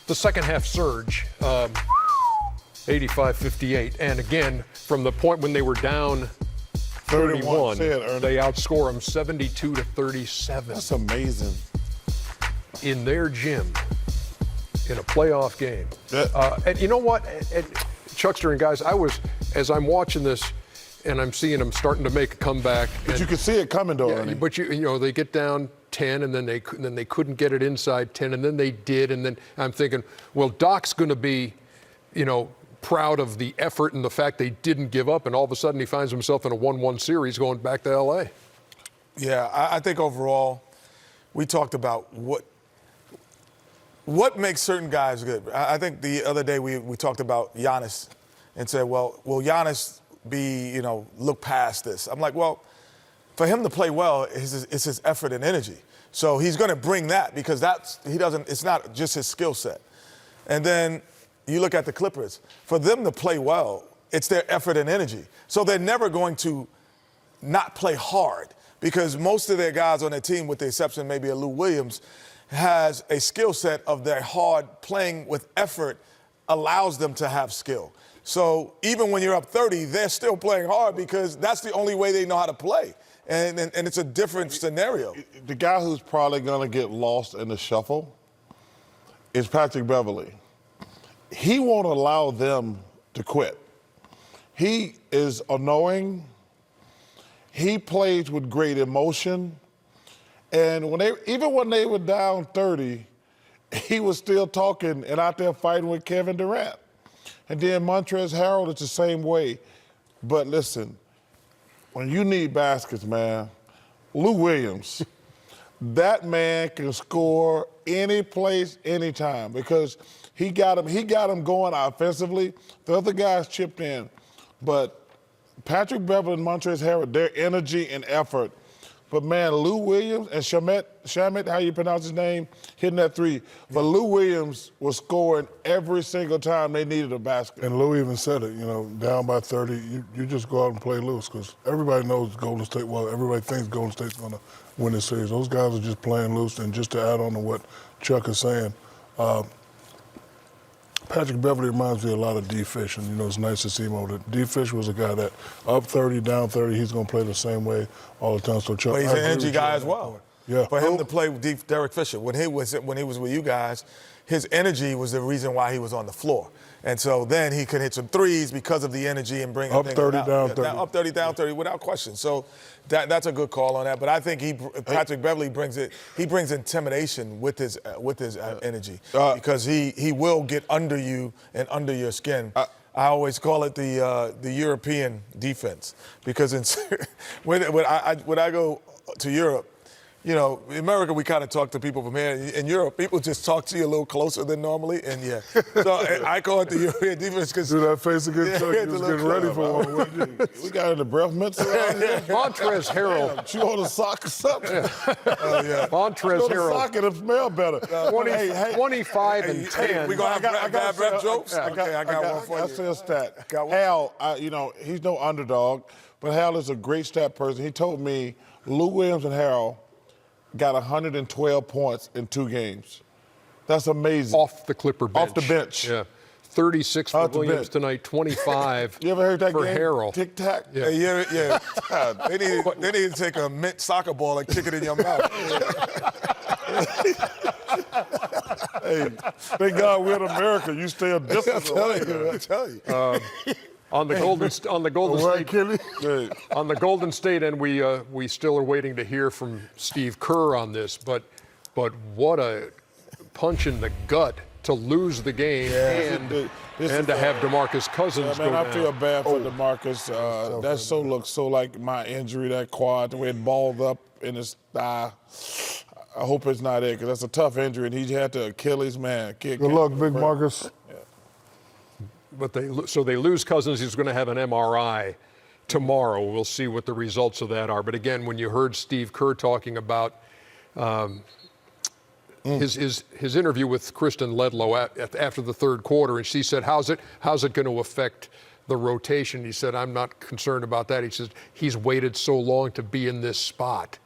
the second half surge, 85-58. And again, from the point when they were down 31, they outscore them 72-37. That's amazing. In their gym, in a playoff game. And you know what, Chuckster and guys, as I'm watching this, and I'm seeing them starting to make a comeback. But you can see it coming, though, Ernie. But you know, they get down 10, and then they couldn't get it inside 10, and then they did, and then I'm thinking, well, Doc's going to be, you know, proud of the effort and the fact they didn't give up, and all of a sudden he finds himself in a 1-1 series going back to L.A. Yeah, I think overall, we talked about what makes certain guys good. I think the other day we talked about Giannis and said, well, will Giannis look past this? I'm like, well, for him to play well, it's his effort and energy. So he's going to bring that because it's not just his skill set. And then you look at the Clippers. For them to play well, it's their effort and energy. So they're never going to not play hard because most of their guys on their team, with the exception maybe of Lou Williams, has a skill set of their hard playing with effort allows them to have skill. So even when you're up 30, they're still playing hard because that's the only way they know how to play. And it's a different scenario. The guy who's probably going to get lost in the shuffle is Patrick Beverley. He won't allow them to quit. He is annoying. He plays with great emotion. And even when they were down 30, he was still talking and out there fighting with Kevin Durant. And then Montrezl Harrell is the same way. But listen, when you need baskets, man, Lou Williams, that man can score any place, anytime because he got him going offensively. The other guys chipped in. But Patrick Beverley and Montrezl Harrell, their energy and effort. But, man, Lou Williams and Shamet, how you pronounce his name, hitting that three. But Lou Williams was scoring every single time they needed a basket. And Lou even said it, down by 30, you just go out and play loose because everybody knows Golden State, everybody thinks Golden State's going to win this series. Those guys are just playing loose. And just to add on to what Chuck is saying, Patrick Beverley reminds me a lot of D-Fish, and, it's nice to see him over there. D-Fish was a guy that up 30, down 30, he's going to play the same way all the time. So Chuck, but he's an energy guy as well. Yeah. For him to play with Derek Fisher, when he was with you guys, his energy was the reason why he was on the floor. And so then he could hit some threes because of the energy and bring up 30, down 30. Up 30, down 30, without question. So that's a good call on that. But I think Patrick Beverley brings intimidation with his energy because he will get under you and under your skin. I always call it the European defense because when I go to Europe, in America, we kind of talk to people from here. In Europe, people just talk to you a little closer than normally, and so I call it the European defense because do that face again, Chuck. You was getting ready for one. We got in the breath mints around here. Montrezl Harrell. You want a sock or something? Montrezl Harrell. Sock and it smell better. 25 and 10. We gonna have breath jokes? Okay, I got one for you. That's a stat. Hal, he's no underdog, but Hal is a great stat person. He told me Lou Williams and Harrell got 112 points in 2 games. That's amazing. Off the Clipper bench. Off the bench. Yeah. 36 for Williams tonight, 25 you ever heard that for game? Harrell. Tic-tac? Yeah. They need to take a mint soccer ball and kick it in your mouth. Hey, thank God we're in America. You stay a distance away. I tell you. On the Golden State end, we still are waiting to hear from Steve Kerr on this, but what a punch in the gut to lose the game and to have DeMarcus Cousins go down. I feel bad for DeMarcus. That looks so like my injury, that quad, the way it balled up in his thigh. I hope it's not it because that's a tough injury, and he had to Achilles, man. Good luck, Big Marcus. But they lose Cousins. He's going to have an MRI tomorrow. We'll see what the results of that are. But again, when you heard Steve Kerr talking about his interview with Kristen Ledlow after the third quarter, and she said, how's it going to affect the rotation? He said, I'm not concerned about that. He says, he's waited so long to be in this spot.